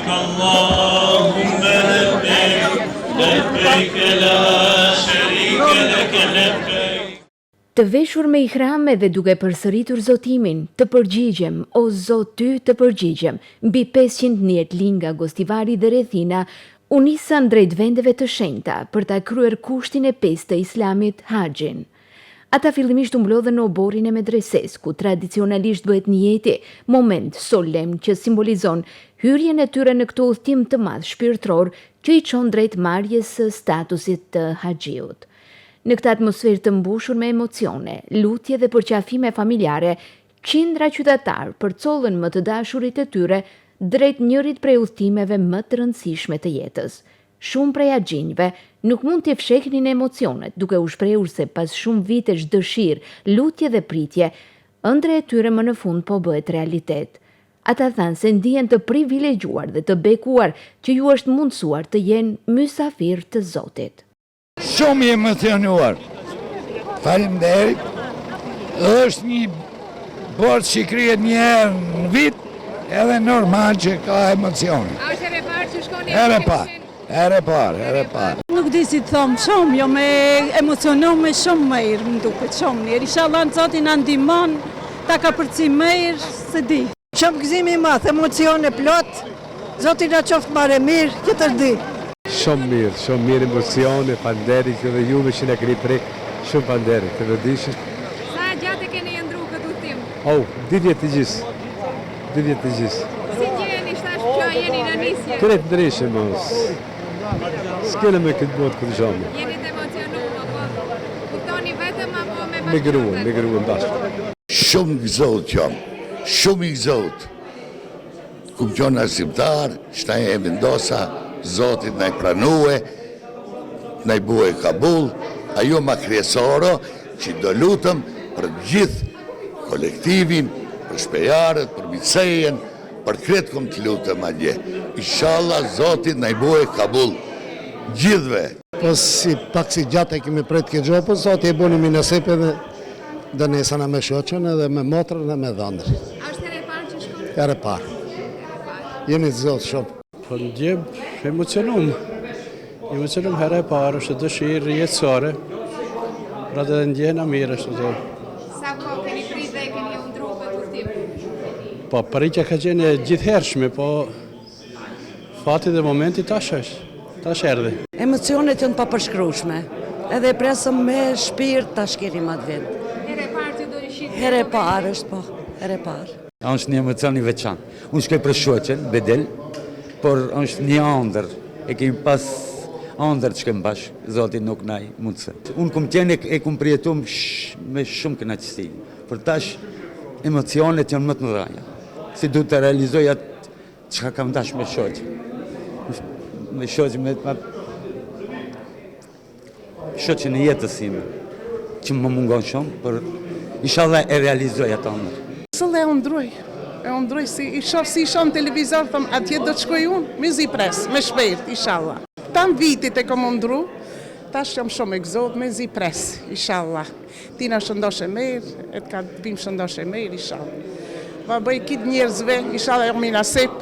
اللهم لبيك لا شريك لك لبيك. Të veshur me ihrame dhe duke përsëritur zotimin, të përgjigjem, o Zot ty të përgjigjem, mbi 500 njëtlinj nga Gostivari dhe rrethina, u nisën drejt vendeve të shenjta për ta kryer kushtin e 5 të Islamit, haxhin. Ata fillimisht u mblodhen në oborrin e medreses, ku tradicionalisht bëhet niyeti, moment solemn që simbolizon hyrjen e tyre në këtë udhtim të madh shpirtëror që i çon drejt marrjes së statusit të haxhiut. Në këtë atmosferë të mbushur me emocione, lutje dhe përqafime familjare, qindra qytetar përcollën më të dashurit e tyre drejt njërit prej udhtimeve më të rëndësishme të jetës. Shumë prej haxhinjve nuk mund t'i fshehnin emocionet, duke u shprehur se pas shumë vitesh dëshirë, lutje dhe pritje, ëndra e tyre më në fund po bëhet realitet. Ata thanë se ndihen të privilegjuar dhe të bekuar që ju është mundësuar të jenë mysafir të Zotit. Shumë i emocionuar. Faleminderit. Është një borë që krijet një herë në vit, edhe normal që ka emocione. A është ere parë që shkoni? Ere parë. Nuk di si të thomë shumë, jo me emocionu me shumë mëjrë, më duket shumë njerë. Inshallah në Zotin na ndihmon, ta ka përci mëjrë, se di. Shumë gëzimi i madh, emocione plot, Zoti na qoftë marrë mirë, që të di. Shumë mirë emocione, faleminderit që dhe juve që na keni prek, shumë faleminderit, të vëdishëm. Sa gjatë keni ndru këtë udhtim? Ditje të gjithë. Si gjeni shtash që jeni në nisje? Kretë ndryshë, mos. S'kene me këtë botë këtë gjamë. Jeni të emocionuar, po kuptoni vetëm apo me Me gruën bashkë. Shumë gëzot jam, shumë i gëzot. Kum qona arsimtar, shtaj e vendosa, Zotit na i pranue, na i bue kabul, ajo ma kriesoro që do lutëm për gjithë kolektivin, për shpejarët, për micejen, për kretë kom të lutëm adje. Inshallah, Zotit na i bue kabul, gjithve. Po si pak si gjatë e kemi pret këtë gjopë, Zotit e buni mi nësipe dhe nesana me shoqen edhe me motrën dhe me dhëndër. A është ere parë që shkoni? Ere parë. Jemi të zotë shumë. Po në djebë, emocionum herë e parë, është dëshirë jetësore, pra dhe ndjena mirë është të. Sa po keni prit dhe keni ndru këtë udhtim? Po, paritja ka qenë gjithhershme, po fati dhe momenti tash erdhi. Emocionet janë papërshkrueshme, edhe presëm me shpirt tash keni ma të vend. Ere parë që do një shqitë? Ere parë është po, ere parë. Është një emocion i veçantë. Unë shkoj për shoqen, Bedel, por është një ëndër, e kemi pas ëndër që kemi bashkë, Zoti nuk na i mundëse. Unë kum qenë e kum përjetu me shumë kënaqësi, por tash emocionet janë më të mëdha. Si du të realizoj atë çka kam dash me shoqen. Me shoqen shoqen e jetës ime, që më mungon shumë, por inshallah e realizoj atë ëndër. Sëllë e undroj si i shoh në televizor, thëmë atje do të shkoj unë, me zi pres, me shpejt, inshallah. Tam vitit e kom undru, tash jam shumë e gëzot, me zi pres, inshallah. Tina shëndosh e mirë, e të ka të bim shëndosh e mirë, inshallah. Va bëj kitë njerëzve, inshallah e më nasip,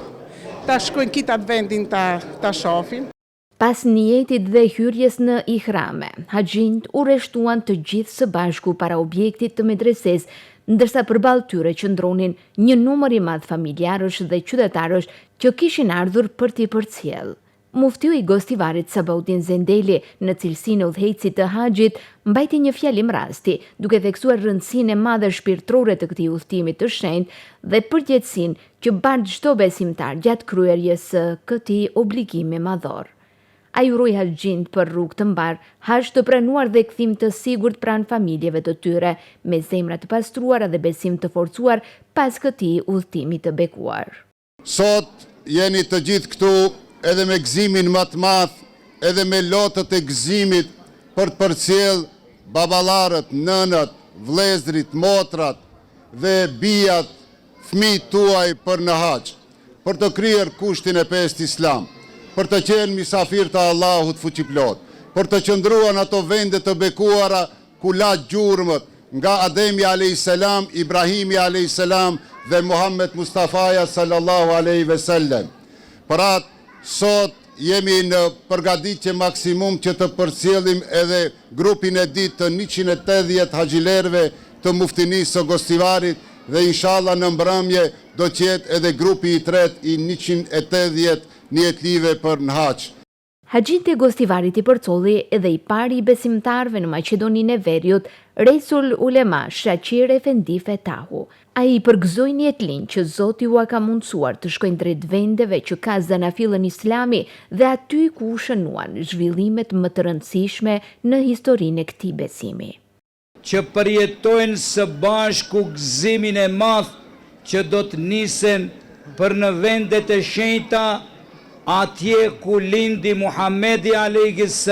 ta shkojnë kitë atë vendin ta shofin. Pas niyetit dhe hyrjes në ihrame, haxhinjt u rreshtuan të gjithë së bashku para objektit të medreses, ndërsa përballë tyre qëndronin një numër i madh familjarësh dhe qytetarësh që kishin ardhur për t'i përcjell. Muftiu i Gostivarit Sabaudin Zendeli, në cilësinë e udhëheqësit të haxhit, mbajti një fjalim rasti, duke theksuar rëndësinë e madhe shpirtërore të këtij udhtimi të shenjtë dhe përgjegjësinë që bart çdo besimtar gjatë kryerjes së këtij obligimi madhor. Ai uroi haxhinjt për rrugë të mbar, haxh të pranuar dhe kthim të sigurt pranë familjeve të tyre, me zemra të pastruara dhe besim të forcuar pas këtij udhtimi të bekuar. Sot jeni të gjithë këtu edhe me gëzimin më të madh, edhe me lotët e gëzimit për të përcjell baballarët, nënat, vëllezrit, motrat dhe bijat, fëmijët tuaj për në haxh, për të kryer kushtin e 5 Islam, për të qenë misafir të Allahut fuqiplot, për të qëndruar në ato vende të bekuara ku la gjurmët nga Ademi a.s., Ibrahimi a.s. dhe Muhammed Mustafaja sallallahu aleyhi ve sellem, Pra, sot jemi në përgatitje maksimum që të përcjellim edhe grupin e ditë të 180 haxhilerëve të muftinisë së Gostivarit dhe inshallah në mbrëmje do të jetë edhe grupi i tretë i 180 nijetlive për në hax. Haxhit e Gostivarit i përcolli edhe i pari i besimtarve në Maqedoninë e Veriut, Resul Ulema Shaqir Efendi Fetahu. Ai përgëzoi nijetlin që Zoti ua ka mundsuar të shkojnë drejt vendeve që ka zanafillën Islami dhe aty ku u shënuan zhvillimet më të rëndësishme në historinë e këtij besimi. Që përjetojnë së bashku gëzimin e madh që do të nisen për në vendet e shenjta, atje ku lindi Muhamedi a.s.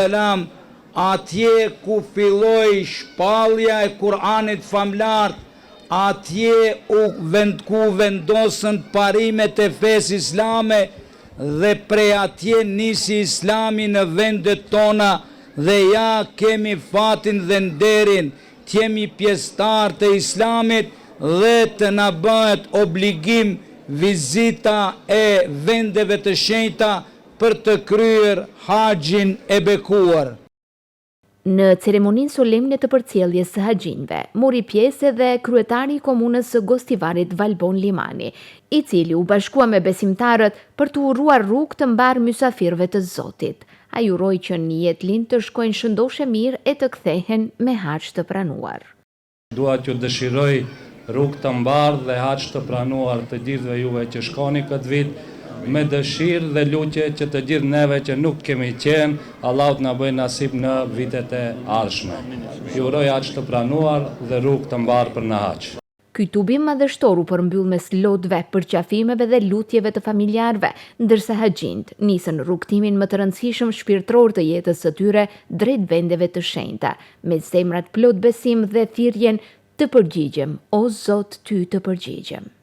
atje ku filloi shpallja e Kur'anit famlar, atje ku vendosën parimet e fesë islame dhe prej atje nisi Islami në vendet tona dhe ja kemi fatin dhe nderin të jemi pjesëtar të Islamit dhe të na bëhet obligim vizita e vendeve të shenjta për të kryer haxhin e bekuar. Në ceremoninë solemne të përcjelljes së haxhinëve, mori pjesë edhe kryetari i komunës së Gostivarit Valbon Limani, i cili u bashkua me besimtarët për të urruar rrugë të mbar mysafirëve të Zotit. Ai uroi që nijetlin të shkojnë shëndoshe mirë e të kthehen me haxh të pranuar. Dua t'ju dëshiroj rrugë të mbar dhe haxh të pranuar të gjithëve juve që shkoni këtë vit, me dëshirë dhe lutje që të gjithë neve që nuk kemi qenë, Allahu na bëjë nasip në vitet e ardhshme. Ju uroj haxh të pranuar dhe rrugë të mbar për në haxh. Ky tubim madhështor u përmbyll me slotëve, përqafimeve dhe lutjeve të familjarëve, ndërsa haxhinët nisën rrugtimin më të rëndësishëm shpirtëror të jetës së tyre drejt vendeve të shenjta, me zemrat plot besim dhe thirrjen të përgjigjem, o Zot, ty të përgjigjem.